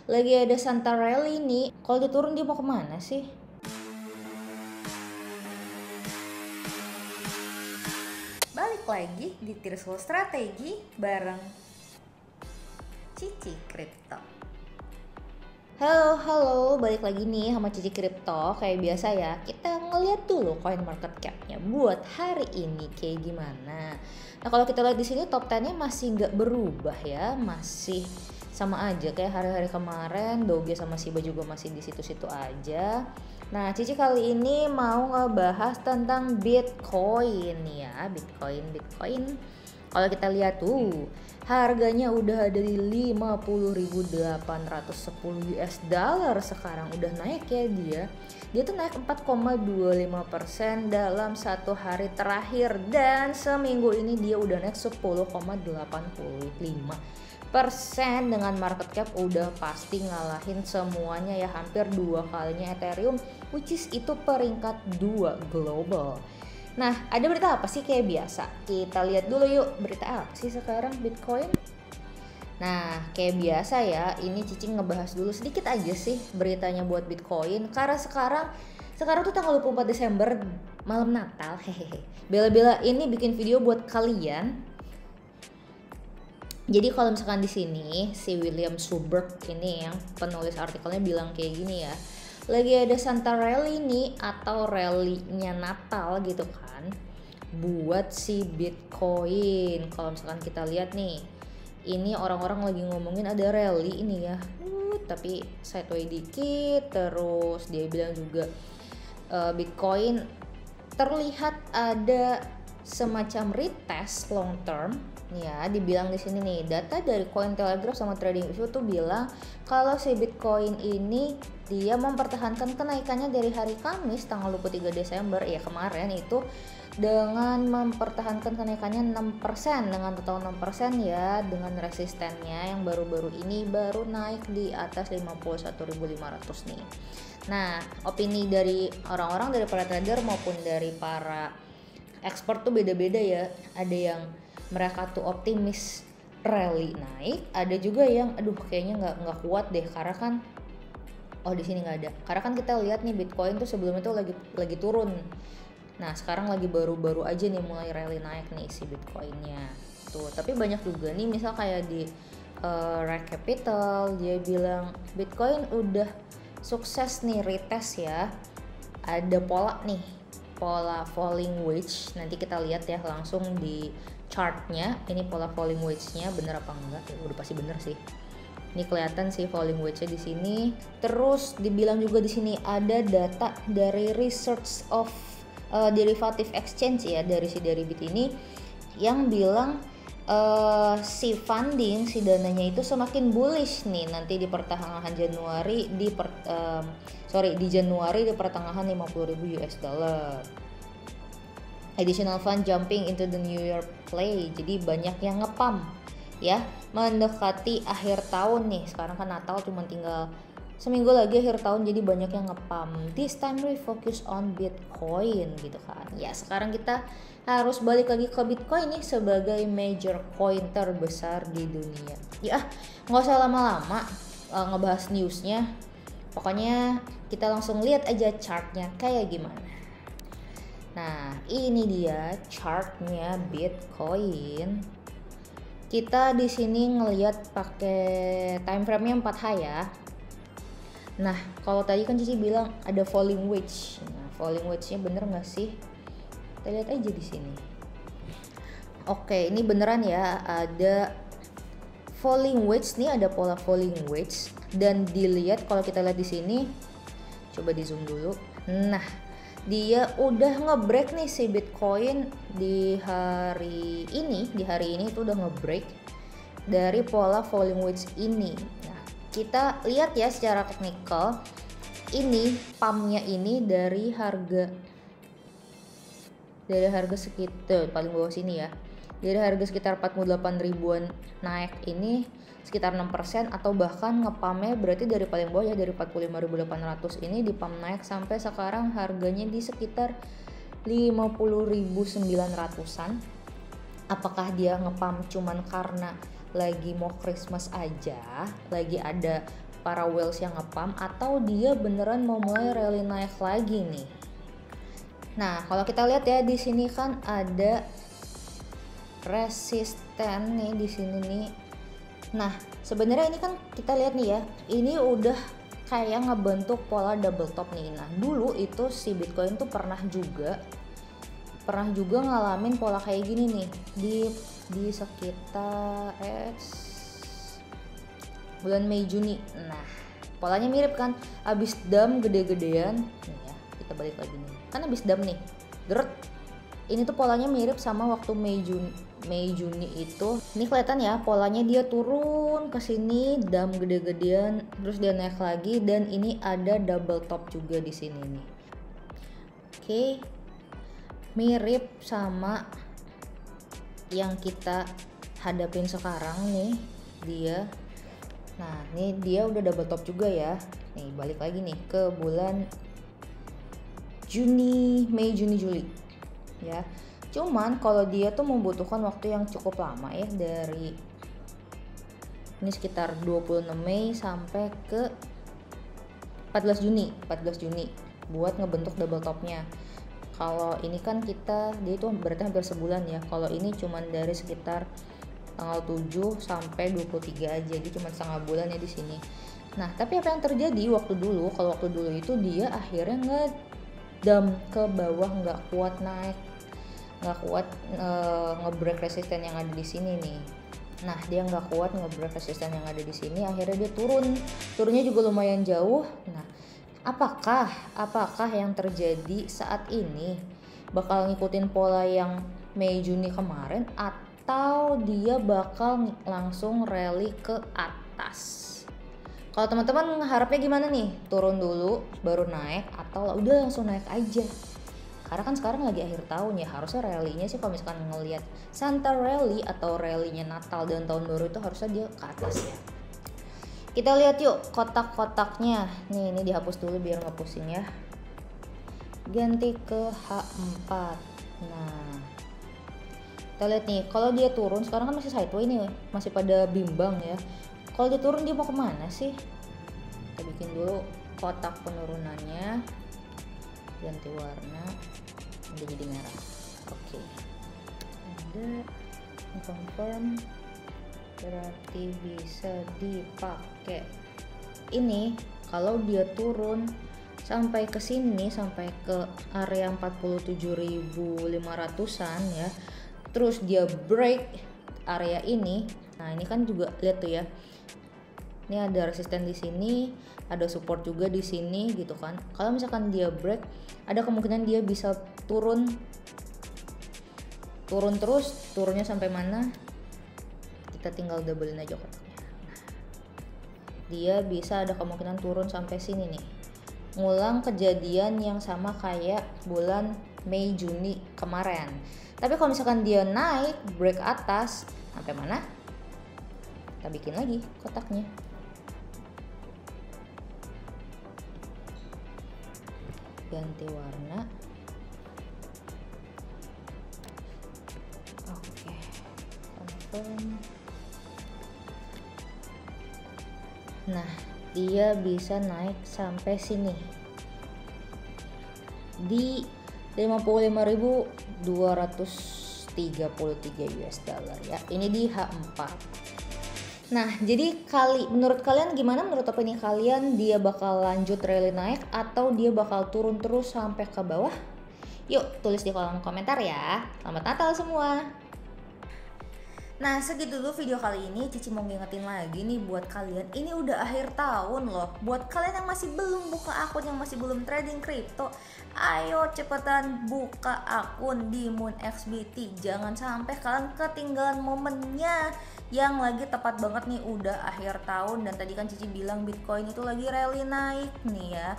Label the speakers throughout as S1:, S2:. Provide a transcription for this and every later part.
S1: lagi ada Santa Rally nih. Kalau dia turun dia mau kemana sih? Balik lagi di Tirsul Strategi bareng Cici Kripto. Halo, balik lagi nih sama Cici Kripto. Kayak biasa ya, kita ngeliat dulu coin market cap-nya buat hari ini kayak gimana. Nah, kalau kita lihat di sini top 10-nya masih nggak berubah ya, masih sama aja kayak hari-hari kemarin. Doge sama Shiba juga masih di situ-situ aja. Nah, Cici kali ini mau ngebahas tentang Bitcoin ya, Bitcoin. Kalau kita lihat tuh, harganya udah ada di 50.810 US dollar sekarang, udah naik ya dia. Dia tuh naik 4,25% dalam satu hari terakhir, dan seminggu ini dia udah naik 10,85% dengan market cap udah pasti ngalahin semuanya ya, hampir 2 kalinya Ethereum, which is itu peringkat 2 global. Nah, ada berita apa sih kayak biasa? Kita lihat dulu yuk, berita apa sih sekarang Bitcoin? Nah, kayak biasa ya, ini Cici ngebahas dulu sedikit aja sih beritanya buat Bitcoin. Karena sekarang tuh tanggal 24 Desember, malam Natal, hehehe. Bela-bela ini bikin video buat kalian. Jadi kalau misalkan di sini si William Subert ini yang penulis artikelnya bilang kayak gini ya. Lagi ada Santa Rally nih, atau rally-nya Natal gitu kan, buat si Bitcoin. Kalau misalkan kita lihat nih, ini orang-orang lagi ngomongin ada rally ini ya, tapi sideway dikit. Terus dia bilang juga Bitcoin terlihat ada semacam retest long term. Ya, dibilang di sini nih, data dari Cointelegraph sama TradingView tuh bilang kalau si Bitcoin ini dia mempertahankan kenaikannya dari hari Kamis tanggal 23 Desember ya kemarin itu, dengan mempertahankan kenaikannya 6%, dengan total 6% ya, dengan resistennya yang baru-baru ini baru naik di atas 51.500 nih. Nah, opini dari orang-orang, dari para trader maupun dari para expert tuh beda-beda ya. Ada yang mereka tuh optimis rally naik, ada juga yang aduh kayaknya nggak kuat deh, karena kan di sini nggak ada, karena kan kita lihat nih Bitcoin tuh sebelumnya tuh lagi turun. Nah, sekarang lagi baru-baru aja nih mulai rally naik nih si Bitcoinnya tuh. Tapi banyak juga nih, misal kayak di Rare Capital dia bilang Bitcoin udah sukses nih retest ya. Ada pola nih, pola falling wedge. Nanti kita lihat ya langsung di chartnya, ini pola falling wedge-nya bener apa enggak? Ya, udah pasti bener sih. Ini kelihatan sih falling wedge-nya di sini. Terus dibilang juga di sini ada data dari Research of Derivative Exchange ya, dari si Deribit ini yang bilang si funding, si dananya itu semakin bullish nih nanti di pertengahan Januari, di Januari di pertengahan 50.000 US dollar. Additional fund jumping into the New Year play. Jadi banyak yang ngepump ya, mendekati akhir tahun nih. Sekarang kan Natal cuma tinggal seminggu lagi akhir tahun, jadi banyak yang ngepump. This time we focus on Bitcoin gitu kan. Ya, sekarang kita harus balik lagi ke Bitcoin nih sebagai major coin terbesar di dunia. Ya, nggak usah lama-lama ngebahas newsnya. Pokoknya kita langsung lihat aja chartnya kayak gimana. Nah, ini dia chartnya Bitcoin. Kita di sini ngelihat pakai time frame-nya 4H ya. Nah, kalau tadi kan Cici bilang ada falling wedge. Nah, falling wedge-nya bener nggak sih? Kita lihat aja di sini. Oke, ini beneran ya, ada falling wedge nih, ada pola falling wedge. Dan dilihat kalau kita lihat di sini, coba di zoom dulu. Nah, dia udah ngebreak nih si Bitcoin di hari ini itu udah ngebreak dari pola falling wedge ini. Nah, kita lihat ya secara teknikal, ini pumpnya ini dari harga sekitar paling bawah sini ya, dari harga sekitar 48 ribuan naik ini sekitar 6%, atau bahkan ngepumpnya berarti dari paling bawah ya, dari 45.800 ini di pump naik sampai sekarang harganya di sekitar 50.900-an. Apakah dia ngepump cuman karena lagi mau Christmas aja, lagi ada para whales yang ngepump atau dia beneran mau mulai rally naik lagi nih. Nah, kalau kita lihat ya di sini kan ada resisten nih di sini nih. Nah, sebenarnya ini kan kita lihat nih ya, ini udah kayak ngebentuk pola double top nih. Nah, dulu itu si Bitcoin tuh pernah juga ngalamin pola kayak gini nih di sekitar bulan Mei Juni. Nah, polanya mirip kan, abis dump gede-gedean nih ya, kita balik lagi nih kan abis dump nih deret. Ini tuh polanya mirip sama waktu Mei Juni itu. Ini kelihatan ya polanya, dia turun ke sini, dump gede-gedean, terus dia naik lagi, dan ini ada double top juga di sini nih. Oke, mirip sama yang kita hadapin sekarang nih dia. Nah, ini dia udah double top juga ya. Nih, balik lagi nih ke bulan Mei, Juni, Juli. Ya. Cuman kalau dia tuh membutuhkan waktu yang cukup lama ya, dari ini sekitar 26 Mei sampai ke 14 Juni buat ngebentuk double topnya. Kalau ini kan dia itu berarti hampir sebulan ya. Kalau ini cuman dari sekitar tanggal 7 sampai 23 aja, jadi cuma setengah bulan ya di sini. Nah, tapi apa yang terjadi waktu dulu? Kalau waktu dulu itu dia akhirnya ngedump ke bawah, nggak kuat naik, nggak kuat nge-break resisten yang ada di sini nih. Nah, dia nggak kuat nge-break resisten yang ada di sini, akhirnya dia turunnya juga lumayan jauh. Nah, apakah yang terjadi saat ini bakal ngikutin pola yang Mei Juni kemarin, atau dia bakal langsung rally ke atas? Kalau teman-teman harapnya gimana nih? Turun dulu baru naik, atau udah langsung naik aja? Karena kan sekarang lagi akhir tahun ya, harusnya rally-nya sih kalau misalkan ngelihat Santa Rally atau rally-nya Natal dan Tahun Baru itu harusnya dia ke atas ya. Kita lihat yuk kotak-kotaknya. Nih, ini dihapus dulu biar nggak pusing ya. Ganti ke H4. Nah, kita lihat nih, kalau dia turun sekarang kan masih sideways nih, masih pada bimbang ya. Kalau dia turun dia mau kemana sih? Kita bikin dulu kotak penurunannya, ganti warna, udah jadi merah. Oke, ada confirm, berarti bisa dipakai. Ini kalau dia turun sampai ke sini, sampai ke area 47.500-an ya, terus dia break area ini. Nah, ini kan juga lihat tuh ya, ini ada resisten di sini, ada support juga di sini gitu kan. Kalau misalkan dia break, ada kemungkinan dia bisa turun terus. Turunnya sampai mana? Kita tinggal doublein aja kotaknya. Nah, dia bisa ada kemungkinan turun sampai sini nih. Ngulang kejadian yang sama kayak bulan Mei Juni kemarin. Tapi kalau misalkan dia naik break atas, sampai mana? Kita bikin lagi kotaknya. Ganti warna. Oke, confirm. Nah, dia bisa naik sampai sini di 55.233 US dollar ya. Ini di H4. Nah, jadi menurut kalian gimana? Menurut opini kalian, dia bakal lanjut rally naik atau dia bakal turun terus sampai ke bawah? Yuk, tulis di kolom komentar ya. Selamat Natal semua. Nah, segitu dulu video kali ini. Cici mau ngingetin lagi nih buat kalian, ini udah akhir tahun loh. Buat kalian yang masih belum buka akun, yang masih belum trading crypto, ayo cepetan buka akun di MoonXBT. Jangan sampai kalian ketinggalan momennya yang lagi tepat banget nih, udah akhir tahun. Dan tadi kan Cici bilang Bitcoin itu lagi rally naik nih ya.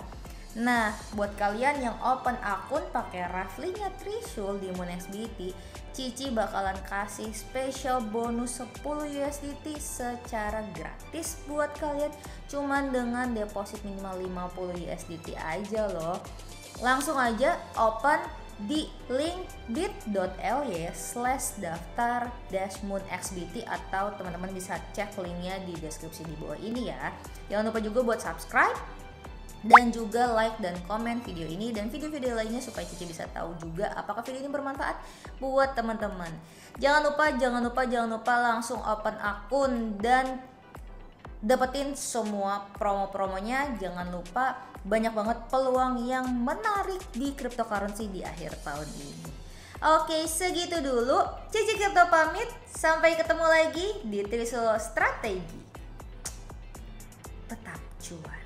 S1: Nah, buat kalian yang open akun pakai Raflinya Trisul di MoonXBT, Cici bakalan kasih special bonus 10 USDT secara gratis buat kalian, cuman dengan deposit minimal 50 USDT aja loh. Langsung aja open di link bit.ly/daftar-moonxbt, atau teman-teman bisa cek linknya di deskripsi di bawah ini ya. Jangan lupa juga buat subscribe dan juga like dan komen video ini dan video-video lainnya supaya Cici bisa tahu juga apakah video ini bermanfaat buat teman-teman. Jangan lupa langsung open akun dan dapetin semua promo-promonya. Jangan lupa, banyak banget peluang yang menarik di cryptocurrency di akhir tahun ini. Oke, segitu dulu. Cici Crypto pamit. Sampai ketemu lagi di Trisolo Strategi. Tetap cuan.